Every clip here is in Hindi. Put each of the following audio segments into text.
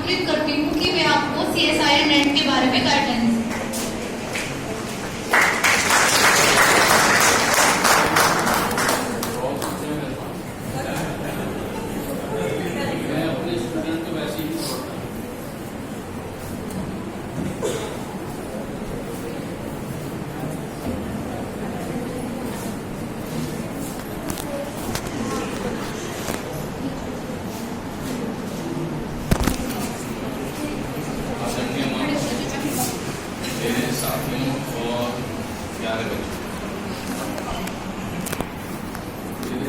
आमंत्रित करती हूँ कि वे आपको CSIR नेट के बारे में गाइडलाइंस दें।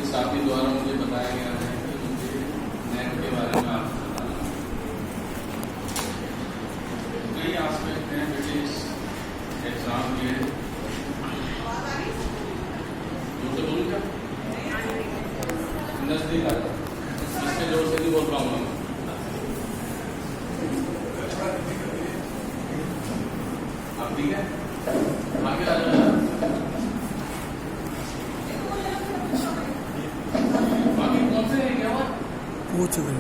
साथी द्वारा मुझे बताया गया है कि मुझे नेट के बारे में आपको बताना कई आस्पेक्ट हैं बेटे इस एग्जाम के। जोर से बोलूँ क्या? नजदीक आ जाए, इससे जोर से नहीं बोल रहा हूँ। आप ठीक है, आगे आ जाओ। पूछ रही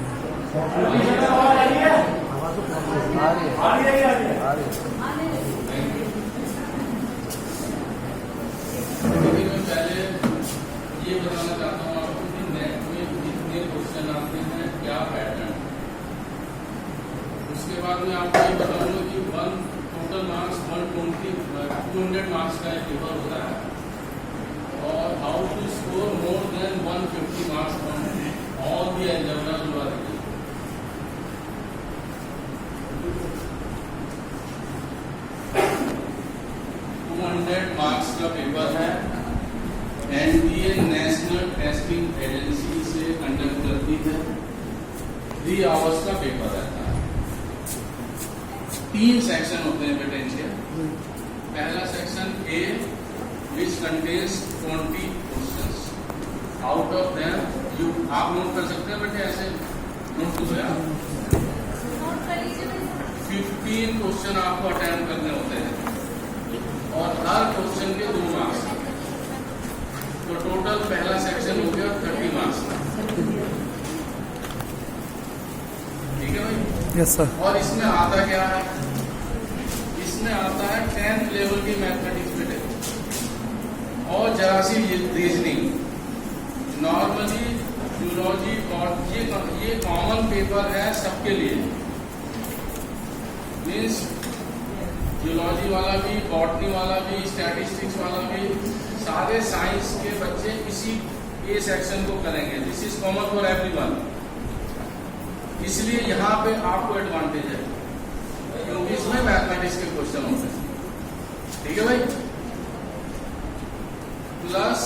पहले ये बताना चाहता हूँ आपको कि नेट में कितने क्वेश्चन आते हैं, क्या पैटर्न। उसके बाद में आपको ये बताऊंगा कि टोटल मार्क्स 200 मार्क्स का एक पेपर होता है और how to score more than 150 marks from all the algebra you are reading. Marks का पेपर है। NTA नेशनल टेस्टिंग एजेंसी से कंडक्ट करती है। 3 आवर्स का पेपर रहता है। 3 सेक्शन होते हैं बेटे इनके। पहला section A which contains 20 questions. Out of them आप नोट कर सकते हैं बेटे, ऐसे नोट कर यार। 15 क्वेश्चन आपको अटेम्प्ट करने होते हैं और हर क्वेश्चन के 2 मार्क्स। तो टोटल पहला सेक्शन हो गया 30 मार्क्स का। ठीक है भाई? Yes sir. और इसमें आता क्या है? इसमें आता है 10th लेवल की मैथमेटिक्स बेटे और जरा सी रीजनिंग। नॉर्मली जूलॉजी और ये कॉमन पेपर है सबके लिए। मीन्स जूलॉजी वाला भी, बॉटनी वाला भी, स्टैटिस्टिक्स वाला भी, सारे साइंस के बच्चे इसी ए सेक्शन को करेंगे। This is common for everyone. इसलिए यहाँ पे आपको एडवांटेज है क्योंकि इसमें मैथमेटिक्स के क्वेश्चन होते हैं। ठीक है भाई? प्लस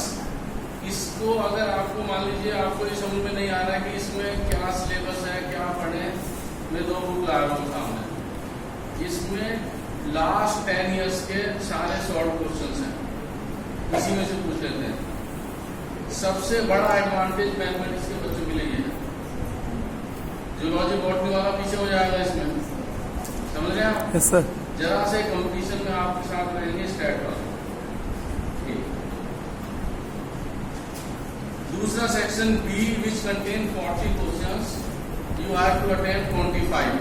इसको अगर आपको मान लीजिए आपको ये समझ में नहीं आ रहा है कि इसमें क्या सिलेबस है, क्या पढ़े, मैं 2 बुक लाया हूँ सामने। इसमें लास्ट 10 इयर्स के सारे शॉर्ट क्वेश्चंस हैं, इसी में से पूछ लेते हैं। सबसे बड़ा एडवांटेज मैथमेटिक्स के बच्चों के लिए है। जूलॉजी बॉटनी वाला पीछे हो जाएगा इसमें, समझ रहे हैं आप? Yes sir. जरा से कंपटीशन में आपके साथ रहेंगे स्टैट वाले। दूसरा section B which contain 40 questions, you have to attempt 25.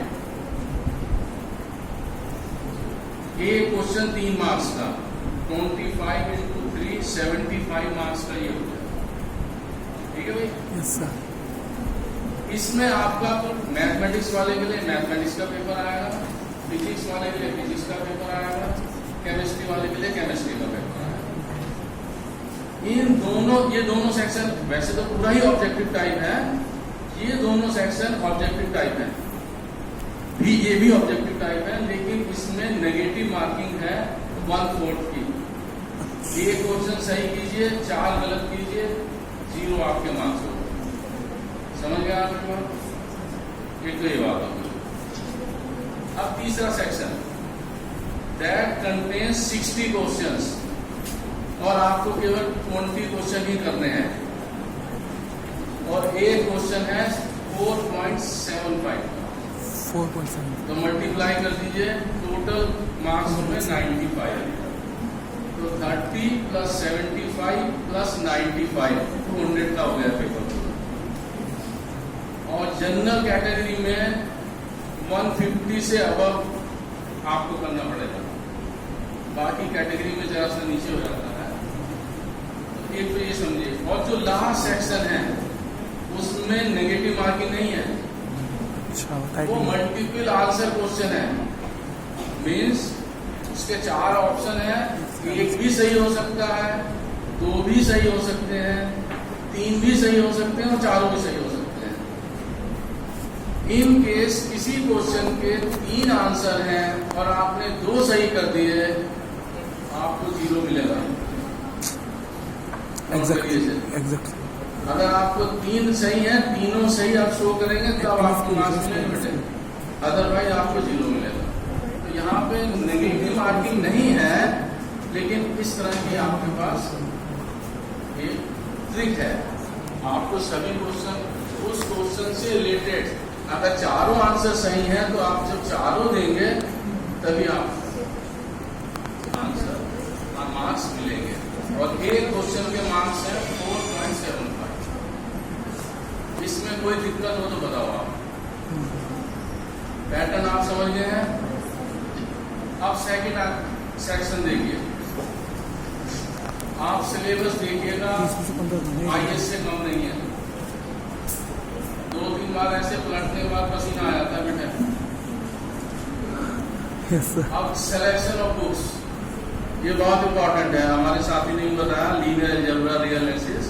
A question 3 marks का, 25 into 3 75 मार्क्स का ये हो गया। ठीक है भाई? Yes sir. इसमें आपका मैथमेटिक्स वाले के लिए मैथमेटिक्स का पेपर आएगा, फिजिक्स वाले के लिए फिजिक्स का पेपर आएगा, केमिस्ट्री वाले के लिए केमिस्ट्री का पेपर आएगा। ये दोनों सेक्शन वैसे तो पूरा ही ऑब्जेक्टिव टाइप है, ये दोनों सेक्शन ऑब्जेक्टिव टाइप है भी, ये भी ऑब्जेक्टिव टाइप है, लेकिन इसमें नेगेटिव मार्किंग है 1/4 की। ये क्वेश्चन सही कीजिए, 4 गलत कीजिए, 0 आपके मार्क्स हो। समझ गया आपके बात? एक तो ये बात होगी। अब तीसरा सेक्शन दैट कंटेन्स 60 क्वेश्चंस और आपको केवल 20 क्वेश्चन ही करने हैं और एक क्वेश्चन है 4.75। तो मल्टीप्लाई कर दीजिए, टोटल मार्क्स में 95। तो 30 + 75 + 95 200 का हो गया पेपर। और जनरल कैटेगरी में 50 से अबव आपको करना पड़ेगा, बाकी कैटेगरी में जरा सा नीचे हो जाता है। तो एक तो ये समझिए, और जो लास्ट सेक्शन है उसमें नेगेटिव मार्किंग नहीं है, अच्छा वो मल्टीपल आंसर क्वेश्चन है। मीन्स उसके 4 ऑप्शन है, एक भी सही हो सकता है, 2 भी सही हो सकते हैं, 3 भी सही हो सकते हैं और 4 भी सही हो सकते हैं। इन केस किसी क्वेश्चन के 3 आंसर हैं और आपने 2 सही कर दिए, आपको 0 मिलेगा। एग्जैक्ट। अगर आपको 3 सही है, तीनों सही आप शो करेंगे तब आपको मार्क्स मिलेंगे बेटे, अदरवाइज आपको 0 मिलेगा। तो यहाँ पे नेगेटिव मार्किंग नहीं है, लेकिन इस तरह की आपके पास एक ट्रिक है। आपको सभी क्वेश्चन उस क्वेश्चन से रिलेटेड, अगर 4 आंसर सही हैं तो आप जब 4 देंगे तभी आप आंसर मार्क्स मिलेंगे। और एक क्वेश्चन के मार्क्स है 4.75। इसमें कोई दिक्कत हो तो बताओ आप। पैटर्न आप समझ गए हैं। अब सेकंड सेक्शन देखिए, आप सिलेबस देखिएगा, IS से कम नहीं है। 2-3 बार ऐसे पलटने के बाद पसीना आ जाता है बेटा। अब सिलेक्शन ऑफ बुक्स, ये बहुत इंपॉर्टेंट है, हमारे साथी ने भी बताया। लीनियर अलजेब्रा, रियल एनालिसिस,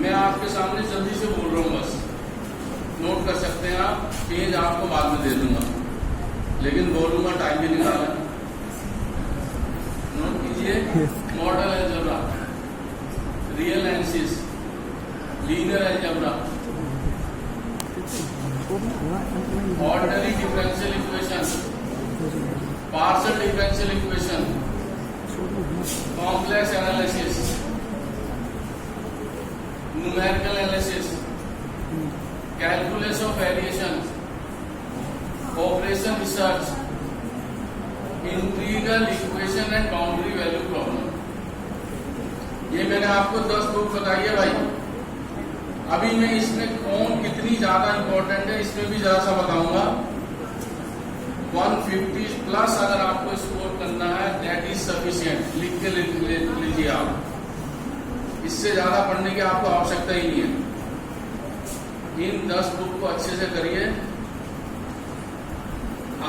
मैं आपके सामने जल्दी से बोल रहा हूँ, बस नोट कर सकते हैं आप। पेज आपको बाद में दे दूंगा, लेकिन बोलूंगा, टाइम भी निकाला। नोट कीजिए, model algebra, real analysis, linear algebra, ordinary differential equation, partial differential equation, complex analysis, numerical analysis, calculus of variation, operation research, integral equation and boundary value problem. ये मैंने आपको 10 बुक बताई है भाई। अभी मैं इसमें कौन कितनी ज्यादा इंपॉर्टेंट है इसमें भी जरा सा बताऊंगा। 150 प्लस अगर आपको स्कोर करना है, दैट इज सफिशिएंट। लिख के लीजिए आप, इससे ज्यादा पढ़ने की आपको आवश्यकता ही नहीं है। इन 10 बुक को अच्छे से करिए,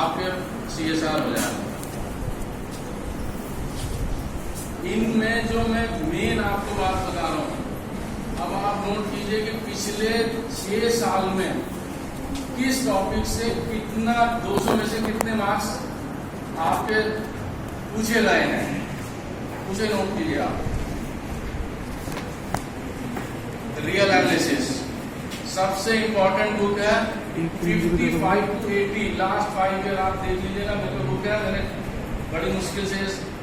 आपके CSR हो जाएगा। इनमें जो मैं मेन आपको बात बता रहा हूं, अब आप नोट कीजिए कि पिछले 6 साल में किस टॉपिक से कितना, 200 में से कितने मार्क्स आपके पूछे गए हैं, उसे नोट कीजिए आप। रियल एनालिसिस सबसे इंपॉर्टेंट बुक है, 55 to 80, लास्ट 5 ईयर आप देख लीजिएगा। मेरे बुक है, मैंने बड़ी मुश्किल से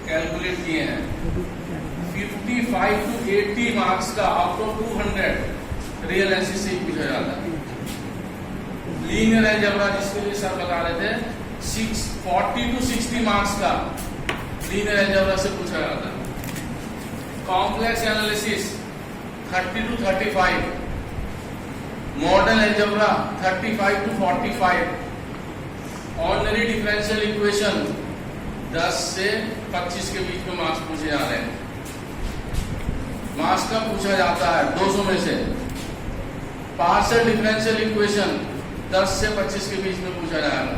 कैलकुलेट किए हैं। 55 to 80 मार्क्स का आउट ऑफ 200 रियल एनालिसिस से पूछा जाता है। लीनियर अलजेब्रा, जिसके लिए सर बता रहे थे, 40 to 60 मार्क्स का लीनियर अलजेब्रा से पूछा जाता है। Complex analysis 30 to 35, model algebra 35 to 45, ordinary differential equation 10 से 25 के बीच में मार्क्स पूछे जा रहे हैं। मार्क्स का पूछा जाता है 200 में से। पार्शियल डिफरेंशियल इक्वेशन 10 से 25 के बीच में पूछा जाएगा।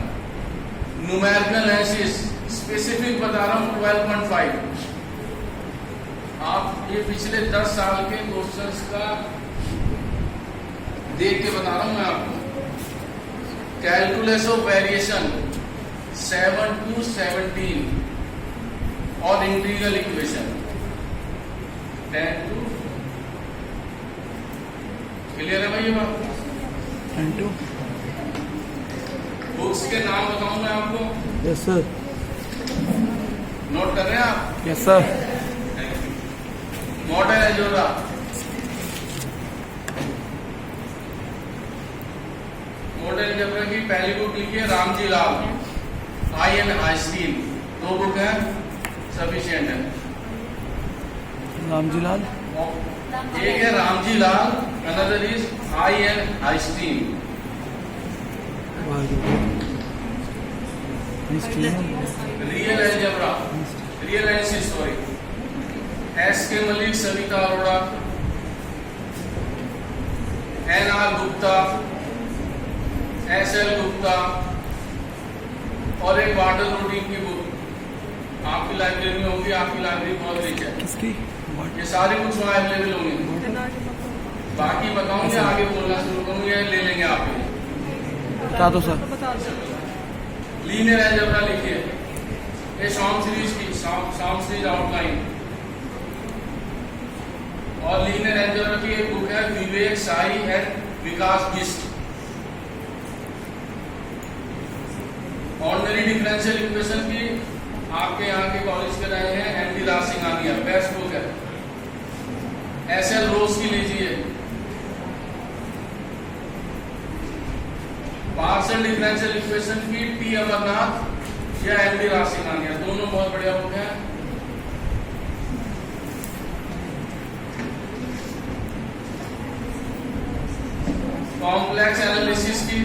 न्यूमेरिकल एनालिसिस स्पेसिफिक बता रहा हूं 12.5। आप ये पिछले 10 साल के क्वेश्चंस का देख के बता रहा हूं मैं आपको। कैलकुलस ऑफ वेरिएशन 7 to 17 और इंटीग्रल इक्वेशन 10 to, क्लियर है भाई ये बात? बुक्स के नाम बताऊं मैं आपको। Yes sir. नोट कर रहे हैं आप? Yes sir. Modern algebra, modern algebra की पहली बुक लिखी है Ramji Lal, I.N. Einstein. 2 book है, सफिशिएंट है। रामजी लाल, एक है Ramji Lal, another is I.N. Einstein. History real algebra, real analysis sorry, S K Malik, Savita Arora, N R Gupta, S L Gupta, और एक वाटर रूटीन की बुक आपकी लाइब्रेरी में होगी। आपकी लाइब्रेरी बहुत रिच है, किसकी ये सारी बुक्स वहाँ अवेलेबल होंगी। बाकी बताऊंगे, आगे बोलना शुरू करूंगा, ले लेंगे आप ये। बता दो सर। लीनियर अलजेब्रा लिखिए, ये शॉर्ट सीरीज की शॉर्ट सीरीज आउटलाइन, और लीनियर अलजेब्रा की एक बुक है Vivek Sahai and Vikas Bist, ordinary differential equation की आपके यहाँ के कॉलेज के रहे हैं MD Raj Singhania, best book है। एसएल रोज की लीजिए, पार्शियल डिफरेंशियल इक्वेशन की टी अमरनाथ या एमडी राज सिंघानिया, दोनों बहुत बढ़िया बुक है। कॉम्प्लेक्स एनालिसिस की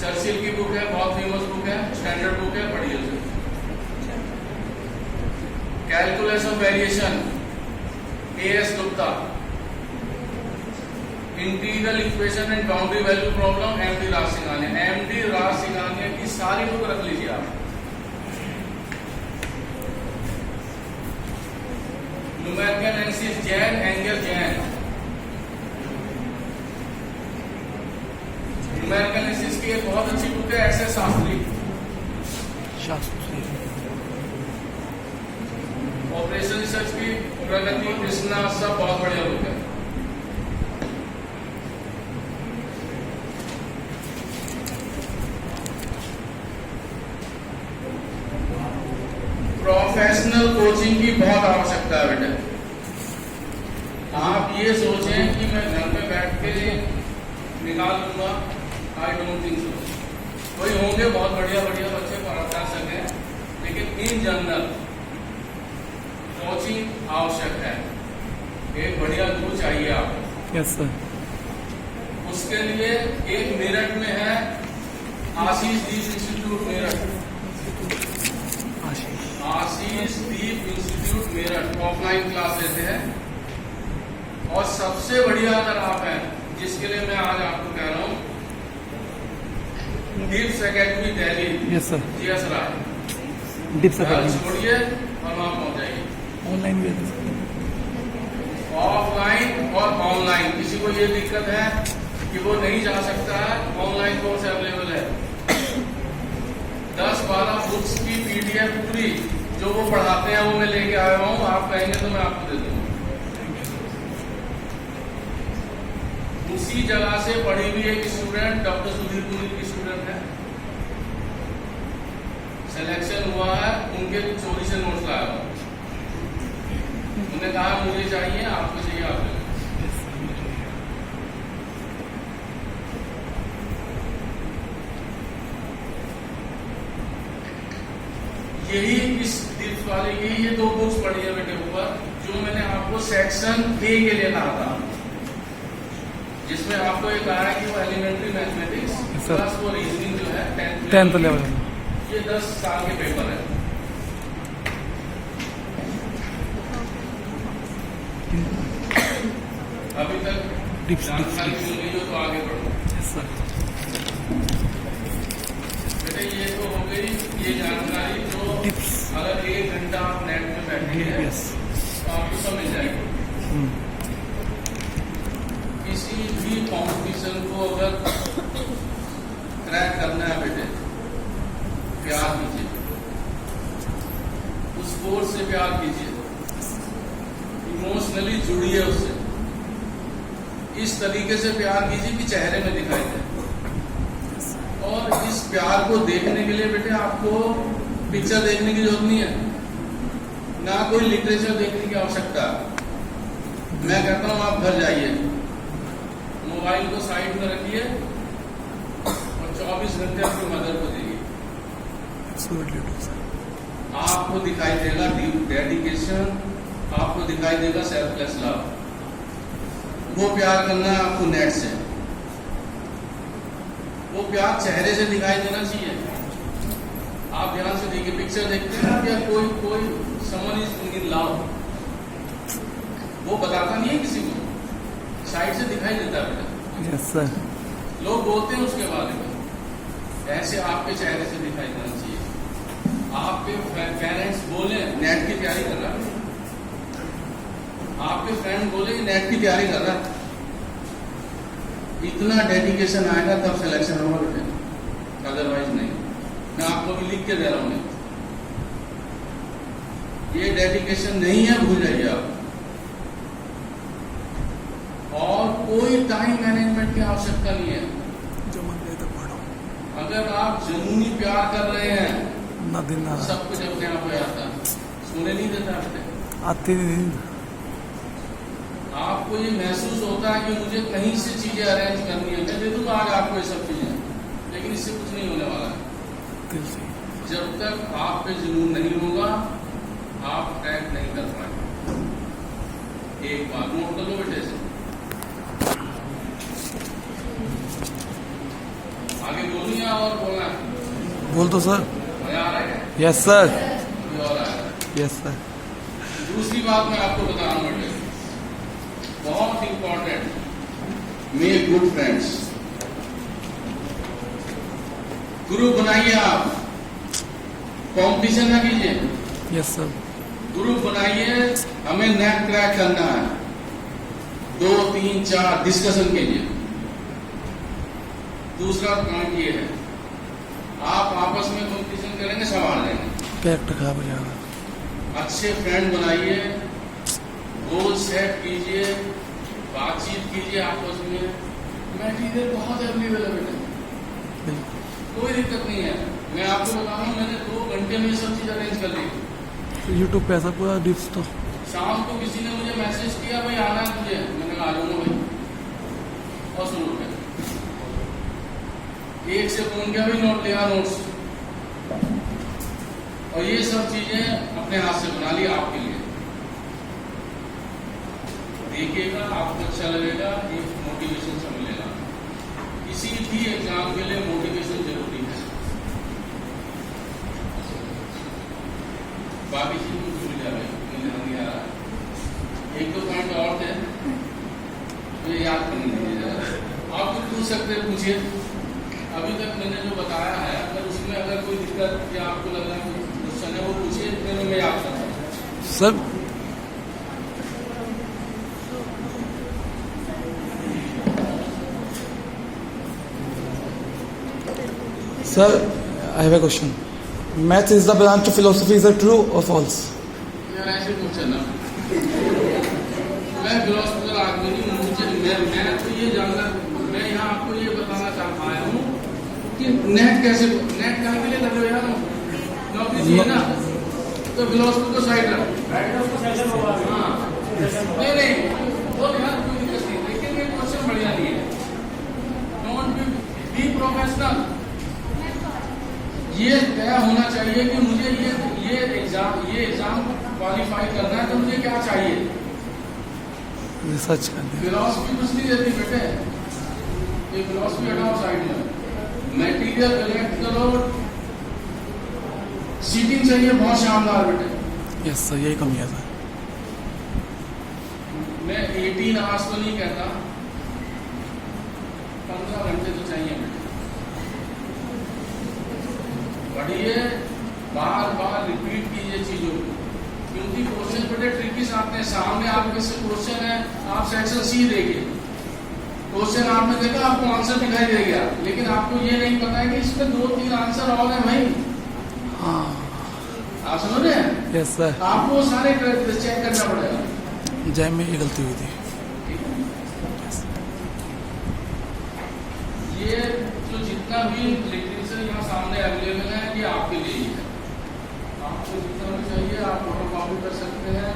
चर्चिल की बुक है, बहुत फेमस बुक है, स्टैंडर्ड बुक है, पढ़िए उसे। Calculus of variation, AS Gupta, integral equation and boundary value problem, MD Raj Singhania. MD Raj Singhania की सारी बुक रख लीजिए आप। न्यूमेरिकल एनालिसिस, जैन एंगल जैन, न्यूमेरिकल एनालिसिस की एक बहुत अच्छी बुक है S S Shastri, operation research की प्रगति कृष्णा, सब बहुत बढ़िया बुक है। प्रोफेशनल कोचिंग की बहुत आवश्यकता है बेटा। आप ये सोचें कि मैं घर में बैठ के निकाल लूंगा, आई डोंट थिंक सो। कोई होंगे बहुत बढ़िया बढ़िया बच्चे पढ़ा सकें, लेकिन इन जनरल कोचिंग आवश्यक है। एक बढ़िया गुरु चाहिए आपको। Yes sir. उसके लिए एक मेरठ में है आशीष दीप इंस्टीट्यूट मेरठ, आशीष दीप इंस्टीट्यूट मेरठ, ऑफलाइन क्लास लेते हैं। और सबसे बढ़िया अगर आप हैं, जिसके लिए मैं आज आपको कह रहा हूँ, Dips academy Delhi, yes sir. GS Rai, Dips घर छोड़िए और वहां पहुंच जाइए। ऑनलाइन भी ऑफलाइन और ऑनलाइन, किसी को ये दिक्कत है कि वो नहीं जा सकता है, ऑनलाइन कोर्स अवेलेबल है। 10-12 बुक्स की पीडीएफ पूरी जो वो पढ़ाते हैं वो मैं लेके आया हूँ। आप कहेंगे तो मैं आपको दे दूंगा। उसी जगह से पढ़ी हुई एक स्टूडेंट डॉक्टर सुधीर पुरी की स्टूडेंट है, सिलेक्शन हुआ है, उनके चोरी से नोट्स लाया हुआ। उन्होंने कहा मुझे चाहिए, आपको चाहिए आप ले। यही इस दिप्स वाले की ये 2 बुक्स पढ़ी है बेटे ऊपर, जो मैंने आपको सेक्शन ए के लिए कहा था, जिसमें आपको ये कहा है कि वो एलिमेंट्री मैथमेटिक्स प्लस वो रीजनिंग जो है 10th लेवल, ये 10 साल के पेपर है। अभी तक जानकारी मिल गई हो तो आगे बढ़ो। बेटे ये तो हो गई ये जानकारी, जो अगर 1 घंटा आप नेट में बैठेंगे तो आपको सब मिल जाएगी। किसी भी कॉम्पिटिशन को अगर क्रैक करना है बेटे, प्यार कीजिए, उस कोर्स से प्यार कीजिए, इमोशनली जुड़िए उससे, इस तरीके से प्यार कीजिए कि चेहरे में दिखाई दे। और इस प्यार को देखने के लिए बेटे आपको पिक्चर देखने की जरूरत नहीं है, ना कोई लिटरेचर देखने की आवश्यकता। मैं कहता हूं आप घर जाइए, मोबाइल को साइड में रखिए और 24 घंटे अपनी मदर को दीजिए। आपको दिखाई देगा डेडिकेशन, आपको दिखाई देगा सेल्फलेस लव। वो प्यार करना है आपको नेट से, वो वो प्यार चेहरे से दिखाई देना चाहिए। आप ध्यान से देखिए, पिक्चर देखते हैं ना, क्या कोई समवन इज इन लव, वो बताता नहीं है किसी को, साइड से दिखाई देता है बेटा। Yes sir. लोग बोलते हैं उसके बारे में, ऐसे आपके चेहरे से दिखाई देना चाहिए। आपके पेरेंट्स बोले नेट की तैयारी कर रहा है, आपके फ्रेंड बोले नेट की तैयारी कर रहा है, इतना डेडिकेशन आएगा तब सिलेक्शन होगा बेटे, अदरवाइज नहीं। मैं आपको भी लिख के दे रहा हूं, ये डेडिकेशन नहीं है, भूल जाइए आप। और कोई टाइम मैनेजमेंट की आवश्यकता नहीं है। जो मन करे तो पढ़ो। अगर आप जुनूनी प्यार कर रहे हैं ना दिन ना सब कुछ अपने आप हो जाता है, सोने नहीं देता आपने। आते दिन आपको ये महसूस होता है कि मुझे कहीं से चीजें अरेंज करनी है, मैं दे दूंगा आज आपको ये सब चीजें, लेकिन इससे कुछ नहीं होने वाला है। दिल से जब तक आप पे जुनून नहीं होगा आप ट्रैक नहीं कर पाएंगे। एक बात नोट कर लो बेटे से, आगे बोलूं या और बोलना है? बोल दो सर। मजा आ रहा है? Yes sir. कोई और आ रहा है? Yes sir. दूसरी बात मैं आपको बता रहा हूं बेटे, बहुत important, make good friends. Group बनाइए आप, कंपटीशन ना कीजिए। Yes sir. ग्रुप बनाइए, हमें नेट क्रैक करना है, 2, 3, 4 डिस्कशन कीजिए। दूसरा पॉइंट ये है, आप आपस में कंपटीशन करेंगे, सवाल लेंगे, कैरेक्टर खराब हो जाएगा। अच्छे फ्रेंड बनाइए, गोल सेट कीजिए, बातचीत कीजिए आपस में। मटेरियल बहुत अवेलेबल है, बिल्कुल कोई दिक्कत नहीं है। मैं आपको बता रहा हूँ, मैंने 2 घंटे में सब चीज अरेंज कर ली। तो यूट्यूब पे ऐसा पूरा डिप्स तो शाम को किसी ने मुझे मैसेज किया, भाई आना है तुझे, मैंने कहा आ जाऊंगा भाई, और शुरू कर। एक से फोन किया, भाई नोट लिया, नोट्स, और ये सब चीजें अपने हाथ से बना ली आपके लिए। देखिएगा, आपको अच्छा लगेगा, एक मोटिवेशन से मिलेगा। किसी भी एग्जाम के लिए मोटिवेशन जरूरी है, बाकी चीज कुछ भूल जाए, नहीं आ रहा। 1-2 पॉइंट और थे, ये याद करनी चाहिए। आप कुछ पूछ सकते हैं, पूछिए। अभी तक मैंने जो बताया है, अगर कोई दिक्कत या आपको लग रहा है कोई क्वेश्चन है, वो पूछिए, फिर मैं याद करता हूँ। Sir. Sir, I have a question. Math is the branch of philosophy. Is it true or false? यार ऐसे क्वेश्चन ना, मैं फिलोसफिकल आदमी नहीं हूँ, मैं तो ये जानना, मैं यहाँ आपको ये बताना चाह आया हूँ कि नेट कैसे, नेट कहाँ के लिए लगे यार, नौकरी चाहिए ना, तो फिलोसफी को साइड रख। हाँ नहीं वो यार कोई दिक्कत नहीं, लेकिन ये क्वेश्चन बढ़िया नहीं है। Don't be professional. ये तय होना चाहिए कि मुझे ये एग्जाम क्वालिफाई करना है, तो मुझे क्या चाहिए। रिसर्च करने। फिलोसफी कुछ नहीं देती बेटे, ये फिलोसफी हटाओ साइड में, मटेरियल कलेक्ट करो, सीटिंग चाहिए बहुत शानदार बेटे। यस सर, यही कमी है सर। मैं 18 आवर्स तो नहीं कहता, 15 घंटे तो चाहिए बेटे। पढ़िए, बार बार रिपीट कीजिए चीजों को, क्योंकि क्वेश्चन बड़े ट्रिकी आते हैं। सामने आपके से क्वेश्चन है, आप सेक्शन सी देखिए, क्वेश्चन आपने देखा, आपको आंसर दिखाई दे गया, लेकिन आपको ये नहीं पता है कि इसमें 2-3 आंसर और है भाई। हाँ, आप समझ रहे हैं? Yes sir. आपको वो सारे चेक करना पड़ेगा। जय में ये गलती हुई थी। ये जो जितना भी लिटरेचर यहाँ सामने अवेलेबल है, ये आपके लिए ही है। आपको जितना भी चाहिए आप फोटो कॉपी कर सकते हैं।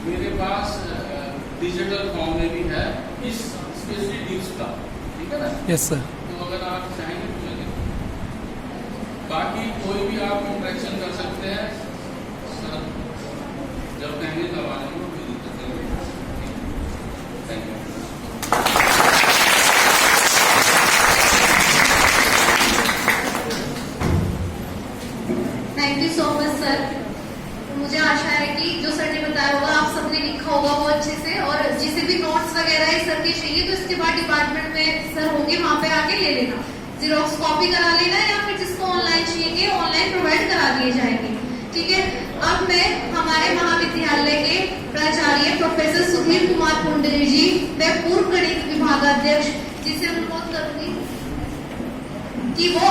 मेरे पास डिजिटल फॉर्म में भी है, इस स्पेशली डिप्स का, ठीक है ना? Yes sir. तो अगर आप चाहेंगे तो चलें। बाकी कोई भी आप इंटरेक्शन कर सकते हैं सर, जब कहेंगे तब आ जाऊंगा, कोई दिक्कत नहीं। Thank you. होगा वो अच्छे से, और जिसे भी नोट्स वगैरह ये सर के चाहिए तो इसके बाद डिपार्टमेंट में सर होंगे, वहां पे आके ले लेना, जीरोक्स कॉपी करा लेना, या फिर जिसको ऑनलाइन चाहिए ऑनलाइन प्रोवाइड करा दिए जाएंगे। ठीक है। अब मैं हमारे महाविद्यालय के प्राचार्य प्रोफेसर सुधीर कुमार पुंडरी जी, वे पूर्व गणित विभागाध्यक्ष, जिसे अनुरोध करूंगी कि वो